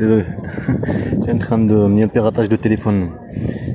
désolé. J'ai en train de me piratage de téléphone.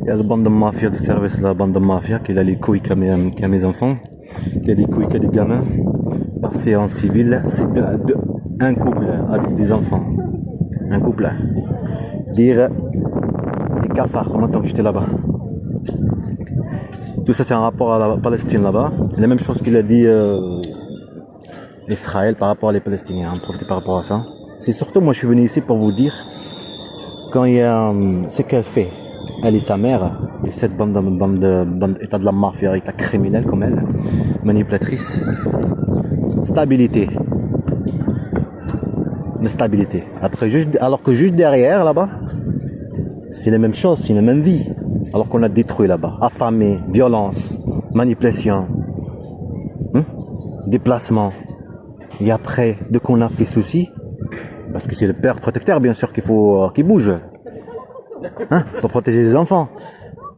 Il y a la bande de mafia de service, la bande de mafia qui a les couilles qu'à mes enfants. Il y a des couilles qu'à des gamins. Passer en civil, c'est un couple avec des enfants. Un couple. Dire les cafards, en même temps que j'étais là-bas. Tout ça c'est un rapport à la Palestine là-bas. La même chose qu'il a dit Israël par rapport à les Palestiniens. On profite par rapport à ça. C'est surtout moi je suis venu ici pour vous dire quand il y a ce qu'elle fait, elle et sa mère, et cette bande état de la mafia, état criminel comme elle, manipulatrice, stabilité. Une stabilité. Après, alors que juste derrière là-bas, c'est les mêmes choses, c'est la même vie. Alors qu'on a détruit là-bas, affamé, violence, manipulation, déplacement. Et après, dès qu'on a fait souci, parce que c'est le père protecteur bien sûr qu'il faut qu'il bouge, pour protéger les enfants.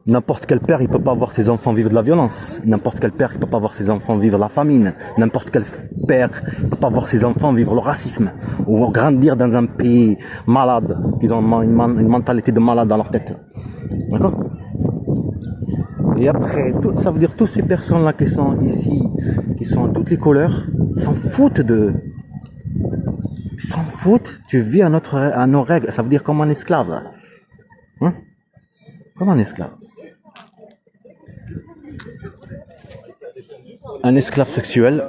N'importe quel père, il peut pas voir ses enfants vivre de la violence. N'importe quel père, il peut pas voir ses enfants vivre la famine. N'importe quel père, il peut pas voir ses enfants vivre le racisme ou grandir dans un pays malade, qui ont une mentalité de malade dans leur tête. D'accord? Et après, ça veut dire toutes ces personnes-là qui sont ici, qui sont à toutes les couleurs, s'en foutent ils s'en foutent. Tu vis à nos règles. Ça veut dire comme un esclave. Comme un esclave. Un esclave sexuel.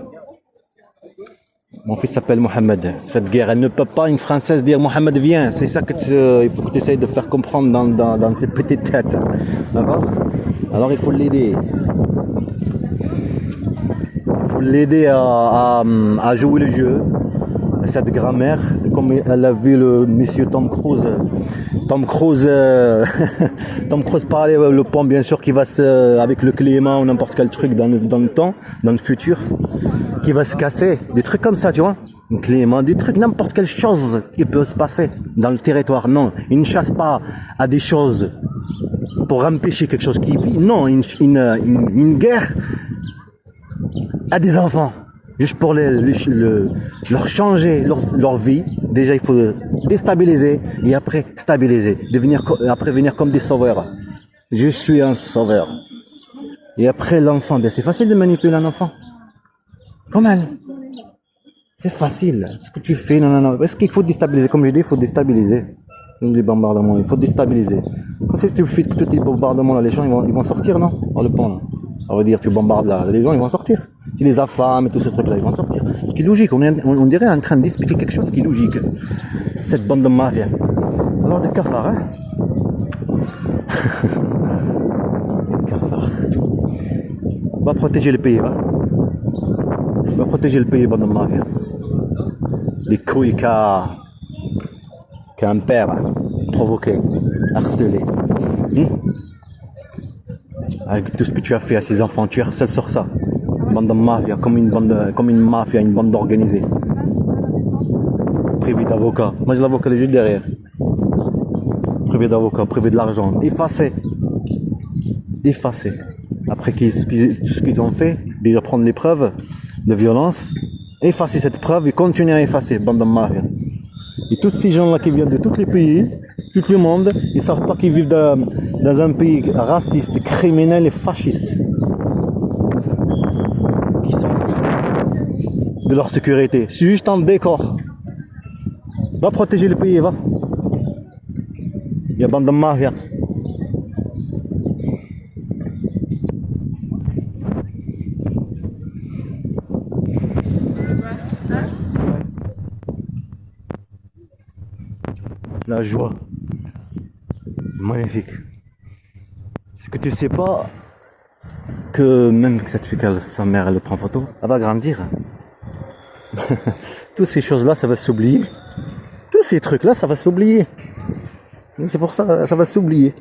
Mon fils s'appelle Mohamed. Cette guerre, elle ne peut pas une Française dire Mohamed viens. C'est ça il faut que tu essayes de faire comprendre dans tes petites têtes. D'accord? Alors il faut l'aider. Il faut l'aider à jouer le jeu. Cette grand-mère, comme elle a vu le monsieur Tom Cruise. Tom Cruise parlait le pont bien sûr qui va avec le climat ou n'importe quel truc dans le temps, dans le futur, qui va se casser, des trucs comme ça, tu vois. Un climat, des trucs, n'importe quelle chose qui peut se passer dans le territoire. Non, il ne chasse pas à des choses pour empêcher quelque chose qui vit. Non, une guerre à des enfants. Juste pour leur changer leur vie. Déjà, il faut déstabiliser et après stabiliser. Après venir comme des sauveurs. Je suis un sauveur. Et après l'enfant, bien c'est facile de manipuler un enfant. Comme elle. C'est facile. Ce que tu fais, non. Est-ce qu'il faut déstabiliser? Comme je dis, il faut déstabiliser. Les bombardements, il faut déstabiliser. Quand si tu fais tous les bombardements là, les gens ils vont sortir, non? Dans le pont là. Ça veut dire tu bombardes là, les gens ils vont sortir. Tu les affames et tout ce truc là, ils vont sortir. Ce qui est logique, on dirait en train d'expliquer quelque chose qui est logique. Cette bande de mafia. Alors des cafards, hein? Des cafards. Va protéger le pays, va. Va protéger le pays, bande de mafia. Des couilles qu'un père provoqué, harcelé. Avec tout ce que tu as fait à ces enfants, tu harcèles sur ça. Bande de mafia, comme une mafia, une bande organisée. Privé d'avocats. Moi j'ai l'avocat juste derrière. Privé d'avocats, privé de l'argent. Effacé. Après tout ce qu'ils ont fait, déjà prendre les preuves de violence, effacer cette preuve et continuer à effacer, bande de mafia. Et tous ces gens-là qui viennent de tous les pays, tout le monde, ils ne savent pas qu'ils vivent dans un pays raciste, criminel et fasciste. Qui s'en foutent de leur sécurité. C'est juste un décor. Va protéger le pays, va. Il y a bande de mafia. La joie. Magnifique. Ce que tu sais pas, que même que cette fille, sa mère, elle le prend photo, elle va grandir. Toutes ces choses-là, ça va s'oublier. Tous ces trucs-là, ça va s'oublier. C'est pour ça, ça va s'oublier.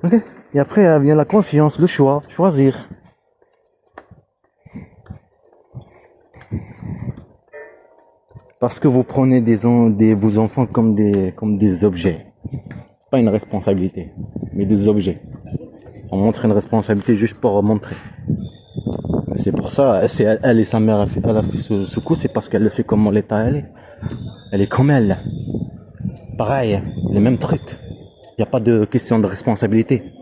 Okay? Et après, vient la conscience, le choix, choisir. Parce que vous prenez vos enfants comme des objets. C'est pas une responsabilité, mais des objets. On montre une responsabilité juste pour montrer. C'est pour ça, elle et sa mère, elle a fait ce coup, c'est parce qu'elle le fait comme l'état elle est. Elle est comme elle. Pareil, les mêmes trucs. Il n'y a pas de question de responsabilité.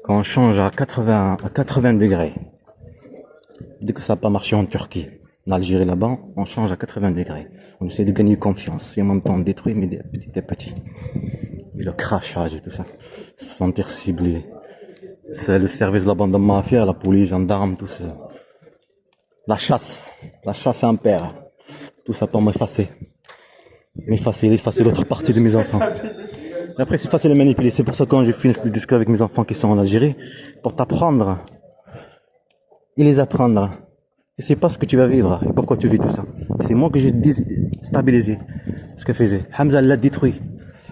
Quand on change à 80 degrés, dès que ça n'a pas marché en Turquie, en Algérie là-bas, on change à 80 degrés. On essaie de gagner confiance. Et en même temps, on détruit, mais petit à petit. Et le crachage et tout ça. Se sentir ciblé. C'est le service de la bande de mafia, la police, gendarme, tout ça. La chasse en paire. Tout ça pour m'effacer. Effacer l'autre partie de mes enfants. Et après, c'est facile à manipuler. C'est pour ça que quand je finis le discours avec mes enfants qui sont en Algérie, pour t'apprendre et les apprendre. Tu sais pas ce que tu vas vivre et pourquoi tu vis tout ça. C'est moi que j'ai déstabilisé ce qu'elle faisait. Hamza l'a détruit.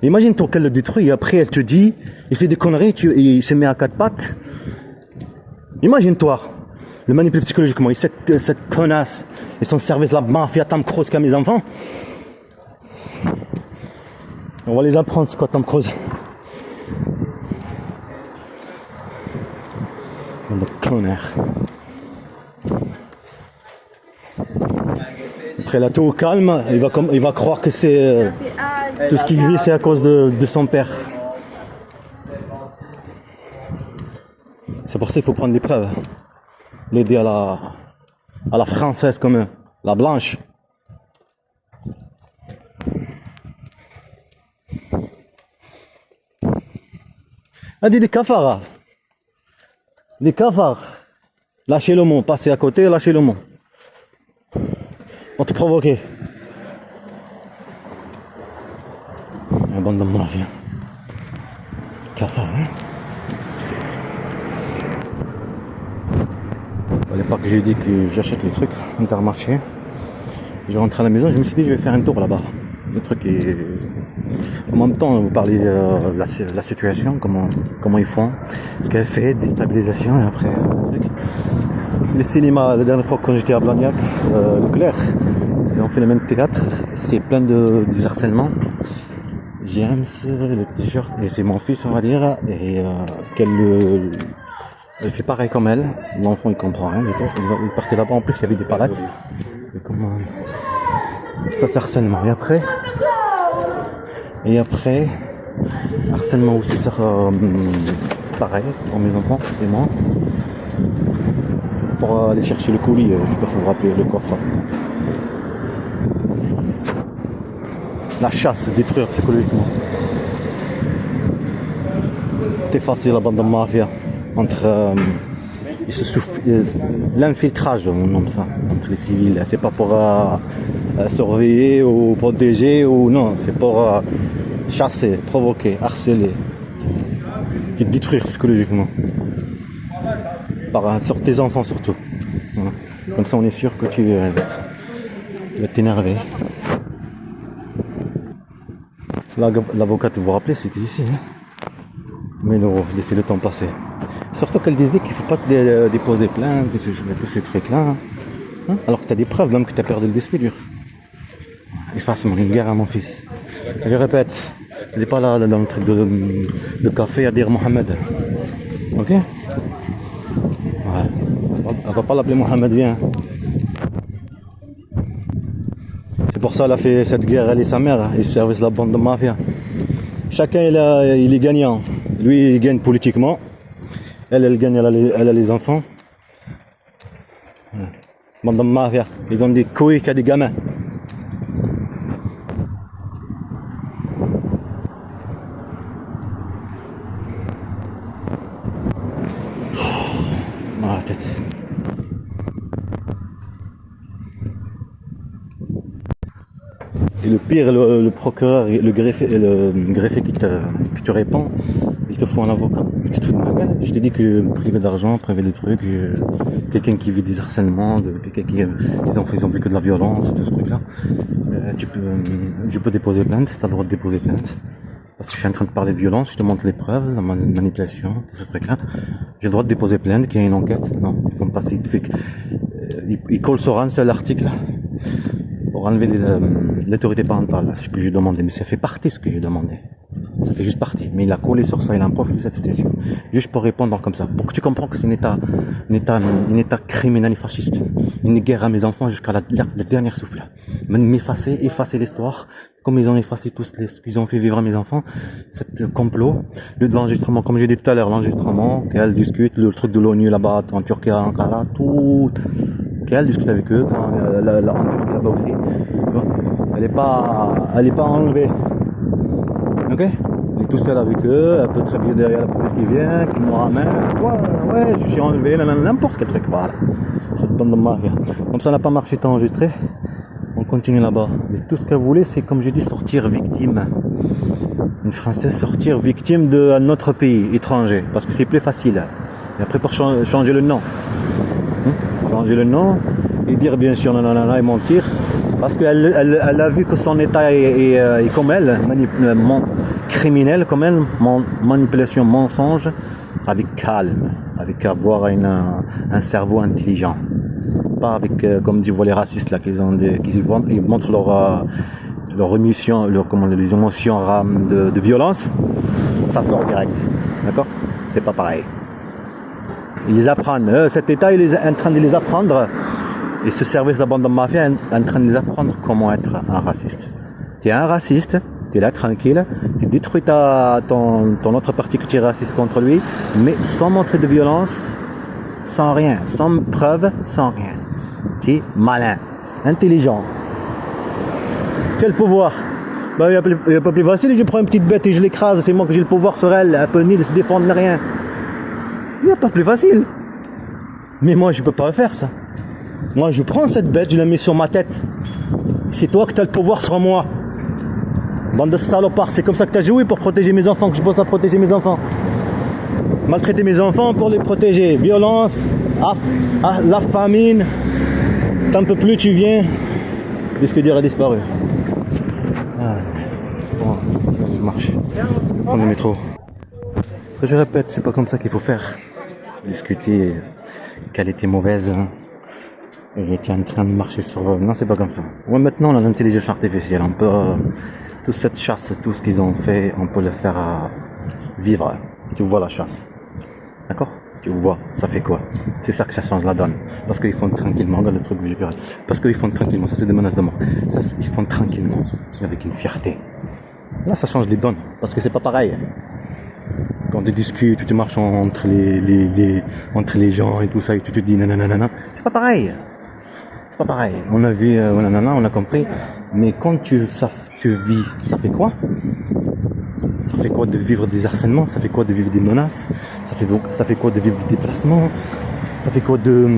Imagine-toi qu'elle le détruit et après elle te dit, il fait des conneries, il se met à quatre pattes. Imagine-toi, le manipuler psychologiquement. Et cette connasse et son service, la mafia, Tom Cruise qu'a mes enfants. On va les apprendre, c'est quoi Tom Cruise. De connards. Après là, tout au calme, il va croire que c'est tout ce qu'il vit, c'est à cause de son père. C'est pour ça qu'il faut prendre des preuves. L'aider à la française comme eux, la blanche. Ah, des cafards. Des cafards. Lâchez le mot, passez à côté, lâchez le mot. Pour te provoquer. Un bande de mafia. Cafard, hein. Fallait pas que j'ai dit que j'achète les trucs Intermarché. Je rentre à la maison, je me suis dit je vais faire un tour là-bas. Le truc est... En même temps, vous parlez de la situation, comment ils font, ce qu'elle fait, déstabilisation et après... Le cinéma, la dernière fois quand j'étais à Blagnac, Leclerc, ils ont fait le même théâtre, c'est plein de harcèlements. James, le t-shirt, et c'est mon fils on va dire, et elle fait pareil comme elle, l'enfant il comprend rien, il partait là-bas, en plus il y avait des palettes. Et comment... Ça c'est harcèlement, et après, harcèlement aussi, ça pareil pour mes enfants et moi. Pour aller chercher le colis, je sais pas si vous vous rappelez, le coffre. La chasse, détruire psychologiquement. T'effacer la bande de mafia entre l'infiltrage, on nomme ça, entre les civils. C'est pas pour surveiller ou protéger ou non, c'est pour chasser, provoquer, harceler, te détruire psychologiquement. Sur tes enfants surtout. Voilà. Comme ça on est sûr que tu vas t'énerver. L'avocate, vous vous rappelez, c'était ici. Hein, mais non, laissez le temps passer. Surtout qu'elle disait qu'il ne faut pas déposer plainte, tous ces trucs-là. Hein, alors que tu as des preuves, même que tu as perdu le disque dur. Effacement, une guerre à mon fils. Je répète, elle n'est pas là dans le truc de café à dire Mohamed. Ok? Ouais. Elle va pas l'appeler Mohamed, viens. C'est pour ça qu'elle a fait cette guerre, elle et sa mère, ils servent la bande de mafia. Chacun il est gagnant. Lui il gagne politiquement, elle gagne, elle a les enfants. Bande de mafia, ils ont des couilles qu'à des gamins. Tête. Et le pire, le procureur, le greffier qui te répond, il te faut un avocat. Tu te fous de ma gueule. Je t'ai dit que privé d'argent, privé de trucs, quelqu'un qui vit des harcèlements, quelqu'un qui ils ont vu que de la violence, tout ce truc-là. Je peux déposer plainte, tu as le droit de déposer plainte. Parce que je suis en train de parler de violence, je te montre les preuves, la manipulation, tout ce truc-là. J'ai le droit de déposer plainte, qu'il y a une enquête. Non, ils font pas scientifique. Ils collent sur un seul article pour enlever l'autorité parentale, ce que j'ai demandé. Mais ça fait partie de ce que j'ai demandé. Ça fait juste partie. Mais il a collé sur ça, il a profité de cette situation. Juste pour répondre comme ça. Pour que tu comprends que c'est un état criminel et fasciste. Une guerre à mes enfants jusqu'à la dernière souffle. Même effacer l'histoire. Comme ils ont effacé tout ce qu'ils ont fait vivre à mes enfants. Cet complot. L'enregistrement, comme j'ai dit tout à l'heure, l'enregistrement, qu'elle discute, le truc de l'ONU là-bas, en Turquie, à Ankara, tout. Qu'elle discute avec eux, en Turquie là-bas aussi. Elle est pas enlevée. Ok? Il est tout seul avec eux, un peu très bien derrière la police qui vient, qui me ramène. Ouais, je suis enlevé, n'importe quel truc. Voilà. Cette bande de mafia. Comme ça n'a pas marché, t'as enregistré. On continue là-bas. Mais tout ce qu'elle voulait, c'est comme j'ai dit, sortir victime. Une Française sortir victime d'un autre pays étranger. Parce que c'est plus facile. Et après, pour changer le nom. Changer le nom et dire bien sûr nanana et mentir. Parce qu'elle a vu que son état est comme elle, criminel comme elle, manipulation, mensonge, avec calme, avec avoir un cerveau intelligent. Pas avec, comme disent les racistes là, ils montrent leur émotion, les émotions de violence, ça sort direct. D'accord? C'est pas pareil. Ils les apprennent. Cet état, il est en train de les apprendre. Et ce service de la bande de mafia est en train de les apprendre comment être un raciste. Tu es un raciste, tu es là tranquille, tu détruis ton autre parti que tu es raciste contre lui, mais sans montrer de violence, sans rien, sans preuve, sans rien. Tu es malin, intelligent. Quel pouvoir? Il n'y a pas plus facile, je prends une petite bête et je l'écrase, c'est moi que j'ai le pouvoir sur elle, elle peut ni se défendre ni rien. Il n'y a pas plus facile. Mais moi je peux pas faire ça. Moi je prends cette bête, je la mets sur ma tête. C'est toi que tu as le pouvoir sur moi. Bande de salopards, c'est comme ça que tu as joué pour protéger mes enfants, que je pense à protéger mes enfants. Maltraiter mes enfants pour les protéger. Violence, la famine. T'en peux plus, tu viens. Disque dur a disparu. Bon, je marche. Je vais prendre le métro. Je répète, c'est pas comme ça qu'il faut faire. Discuter qu'elle était mauvaise. Elle était en train de marcher sur... Non, c'est pas comme ça. Ouais, maintenant, on a l'intelligence artificielle. On peut... toute cette chasse, tout ce qu'ils ont fait, on peut le faire vivre. Tu vois la chasse. D'accord? Tu vois, ça fait quoi? C'est ça que ça change la donne. Parce qu'ils font tranquillement, dans le truc que j'ai vu. Parce qu'ils font tranquillement, ça c'est des menaces de mort. Ça, ils font tranquillement, avec une fierté. Là, ça change les donnes. Parce que c'est pas pareil. Quand tu discutes, tu marches entre les gens et tout ça, et tu te dis nanana, c'est pas pareil. C'est pas pareil. On a vu, on a compris. Mais quand tu vis, ça fait quoi? Ça fait quoi de vivre des harcèlements? Ça fait quoi de vivre des menaces? Ça fait quoi de vivre des déplacements? Ça fait quoi de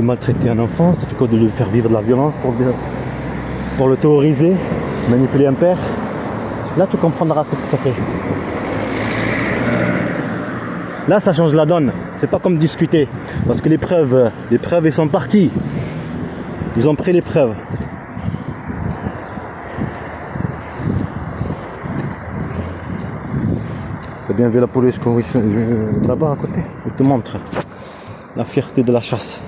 maltraiter un enfant? Ça fait quoi de lui faire vivre de la violence pour le terroriser, manipuler un père? Là, tu comprendras ce que ça fait. Là, ça change la donne. C'est pas comme discuter. Parce que les preuves, ils sont partis. Ils ont pris les preuves. T'as bien vu la police là-bas à côté? Je te montre la fierté de la chasse.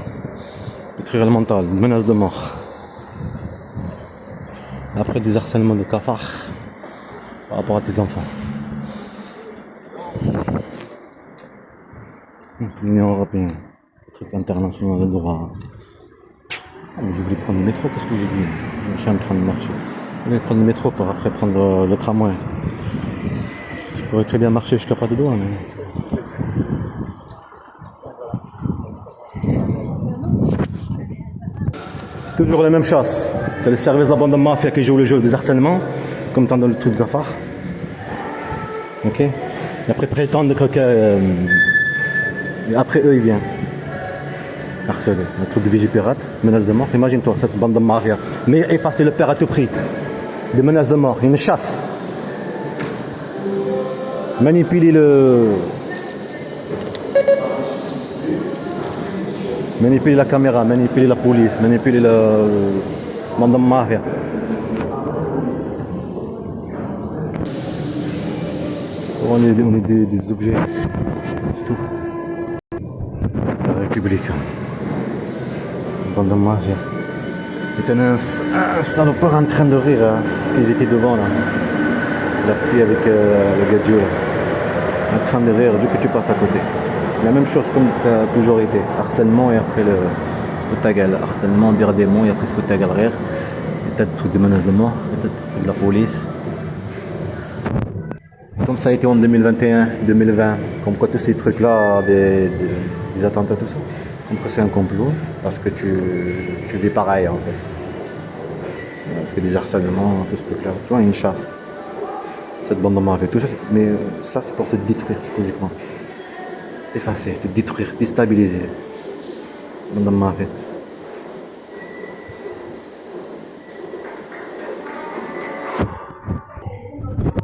Détruire le mental, menace de mort. Après des harcèlements de cafards par rapport à tes enfants. L'Union européenne, le truc international de droit. Ah, mais je voulais prendre le métro, qu'est-ce que j'ai dit? Je suis en train de marcher. Je voulais prendre le métro pour après prendre le tramway. Je pourrais très bien marcher jusqu'à pas de doigts, mais... C'est toujours la même chasse. T'as le service de la bande de mafia qui joue le jeu des harcèlements, comme dans le truc de Gafar. Ok? Et après prétendre que... Et après eux, ils viennent. Harceler. Un truc de vigipirate, menace de mort. Imagine-toi, cette bande de mafia. Mais effacer le père à tout prix. Des menaces de mort. Une chasse. Manipuler la caméra, manipuler la police, manipuler le bande de mafia. On est des objets. C'est tout. La République. Bande de mafia. Et t'en as un salopard en train de rire, hein, parce qu'ils étaient devant là. la fille avec le gadget là, en train de rire, dès que tu passes à côté. La même chose comme ça a toujours été. Harcèlement et après le se fout ta gueule. Harcèlement, dire des mots et après se fout ta gueule rire. Des tas de trucs de menaces de mort, des tas de trucs de la police. Comme ça a été en 2021, 2020, comme quoi tous ces trucs-là, des attentats, tout ça, comme quoi c'est un complot, parce que tu vis pareil en fait. Parce que des harcèlements, tout ce truc-là, tu vois, une chasse. Cette bande de mafia, tout ça, mais ça c'est pour te détruire psychologiquement. T'effacer, te détruire, déstabiliser. Bande de mafia.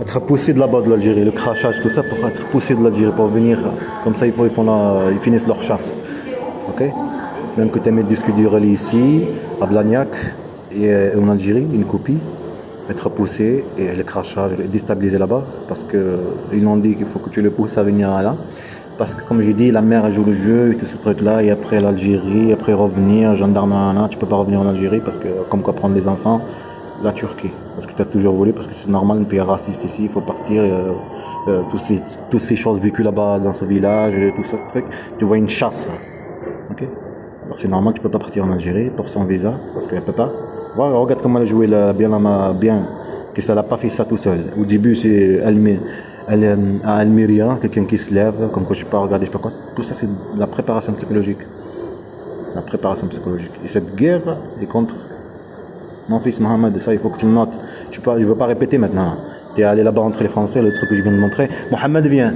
Être poussé de là-bas de l'Algérie, le crachage, tout ça pour être poussé de l'Algérie, pour venir, comme ça ils finissent leur chasse. Ok? Même que tu aimes le disque dur ici, à Blagnac et en Algérie, une copie, être poussé et le crachage, déstabiliser là-bas, parce qu'ils ont dit qu'il faut que tu le pousses à venir là. Parce que comme j'ai dit, la mère joue le jeu et tout ce truc-là, et après l'Algérie, après revenir, gendarme, tu peux pas revenir en Algérie, parce que comme quoi prendre les enfants, la Turquie, parce que tu as toujours voulu, parce que c'est normal, un pays raciste ici, il faut partir, toutes ces choses vécues là-bas dans ce village, et tout ce truc, tu vois une chasse, ok? Alors c'est normal, tu peux pas partir en Algérie pour son visa, parce qu'elle peut pas. Voilà, regarde comment elle a joué bien, que ça l'a pas fait ça tout seul. Au début, c'est à Almeria, quelqu'un qui se lève, comme quoi je sais pas regarder, je sais pas quoi, tout ça c'est de la préparation psychologique. La préparation psychologique. Et cette guerre est contre mon fils Mohamed, ça il faut que tu le notes. Je ne veux pas répéter maintenant. Tu es allé là-bas entre les Français, le truc que je viens de montrer. Mohamed vient.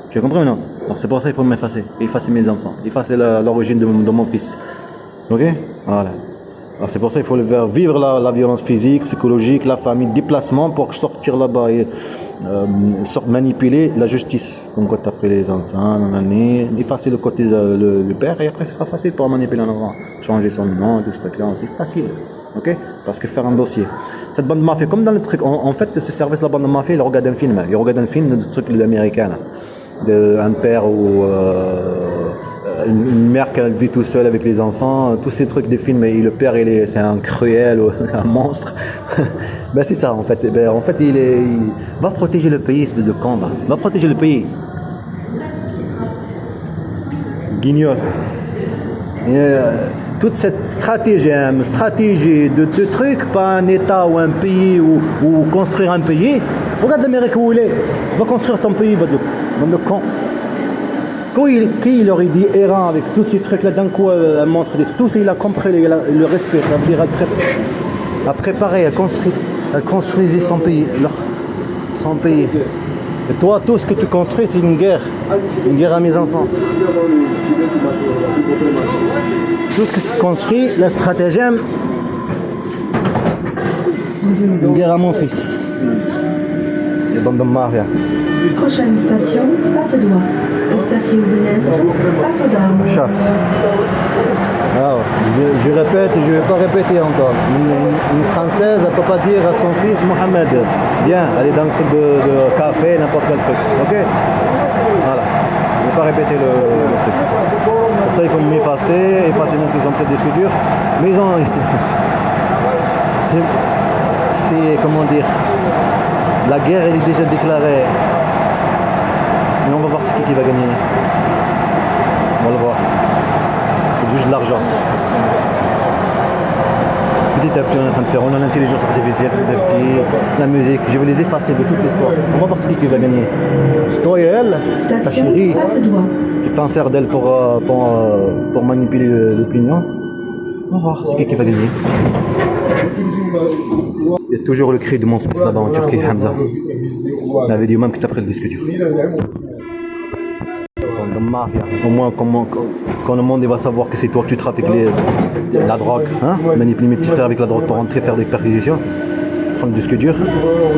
Tu as compris ou non? Alors c'est pour ça qu'il faut m'effacer. Effacer mes enfants. Effacer l'origine de mon fils. Ok? Voilà. Alors c'est pour ça qu'il faut le faire vivre la violence physique, psychologique, la famille, déplacement pour sortir là-bas et manipuler la justice. Comme quoi tu as pris les enfants, effacer le côté le père et après ce sera facile pour manipuler un enfant. Changer son nom, tout ce truc-là, c'est facile. Ok? Parce que faire un dossier. Cette bande de mafia, comme dans le truc, en fait, ce service, la bande de mafia, il regarde un film. Il regarde un film de truc américain. Un père ou une mère qui vit tout seul avec les enfants, tous ces trucs des films, et le père c'est un cruel ou un monstre. Ben c'est ça en fait. Ben, en fait il va protéger le pays, espèce de con, va protéger le pays. Guignol. Et, toute cette stratégie de trucs, pas un État ou un pays ou construire un pays. Regarde l'Amérique où il est. Va construire ton pays, bande de con. Qui il aurait dit Iran avec tous ces trucs là, d'un coup elle montre des trucs, tout ça il a compris le respect, ça veut dire elle préparer, elle construisait son pays, Et toi, tout ce que tu construis, c'est une guerre à mes enfants. Tout ce que tu construis, la stratagème, une guerre à mon fils. Les bandes de Maria. Prochaine station, Patte d'Oie. Station Venette, Patte d'Armes. Chasse. Alors, je répète et je ne vais pas répéter encore. Une Française, elle ne peut pas dire à son fils Mohamed, viens, aller dans le truc de café, n'importe quel truc. Ok? Voilà. Je ne vais pas répéter le truc. Pour ça, il faut m'effacer même qu'ils ont pris des disques durs. Mais ils ont. C'est. Comment dire? La guerre, elle est déjà déclarée. Mais on va voir c'est qui va gagner. On va le voir. Il faut juste de l'argent. Petit à petit, on est en train de faire. On a l'intelligence artificielle, petit à petit, la musique. Je vais les effacer de toute l'histoire. On va voir c'est qui va gagner. Toi et elle, ta chérie, tu t'en sers d'elle pour manipuler l'opinion. On va voir c'est qui va gagner. Il y a toujours le cri de mon fils là-bas en Turquie, Hamza. Il avait dit même que tu as pris le disque dur. Au moins, quand le monde va savoir que c'est toi que tu trafiques la drogue, hein? Manipuler tes frères avec la drogue pour rentrer faire des perquisitions, prendre le disque dur.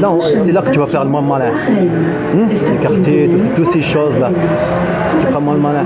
Non, c'est là que tu vas faire le moins malin. Les quartiers, toutes ces choses-là. Tu feras moins le malin.